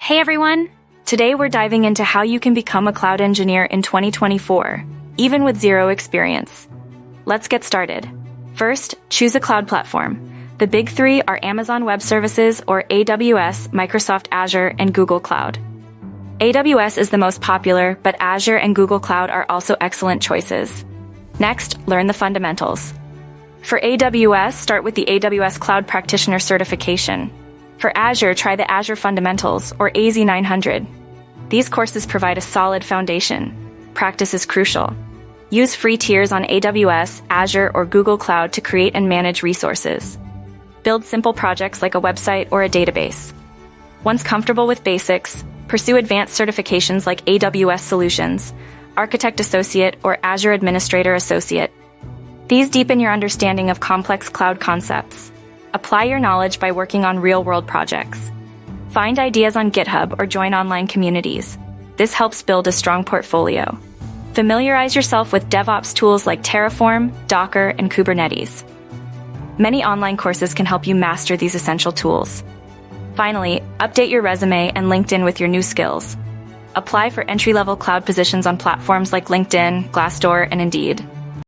Hey everyone! Today we're diving into how you can become a cloud engineer in 2024, even with zero experience. Let's get started. First, choose a cloud platform. The big three are Amazon Web Services or AWS, Microsoft Azure, and Google Cloud. AWS is the most popular, but Azure and Google Cloud are also excellent choices. Next, learn the fundamentals. For AWS, start with the AWS Cloud Practitioner certification. For Azure, try the Azure Fundamentals, or AZ900. These courses provide a solid foundation. Practice is crucial. Use free tiers on AWS, Azure, or Google Cloud to create and manage resources. Build simple projects like a website or a database. Once comfortable with basics, pursue advanced certifications like AWS Solutions, Architect Associate, or Azure Administrator Associate. These deepen your understanding of complex cloud concepts. Apply your knowledge by working on real-world projects. Find ideas on GitHub or join online communities. This helps build a strong portfolio. Familiarize yourself with DevOps tools like Terraform, Docker, and Kubernetes. Many online courses can help you master these essential tools. Finally, update your resume and LinkedIn with your new skills. Apply for entry-level cloud positions on platforms like LinkedIn, Glassdoor, and Indeed.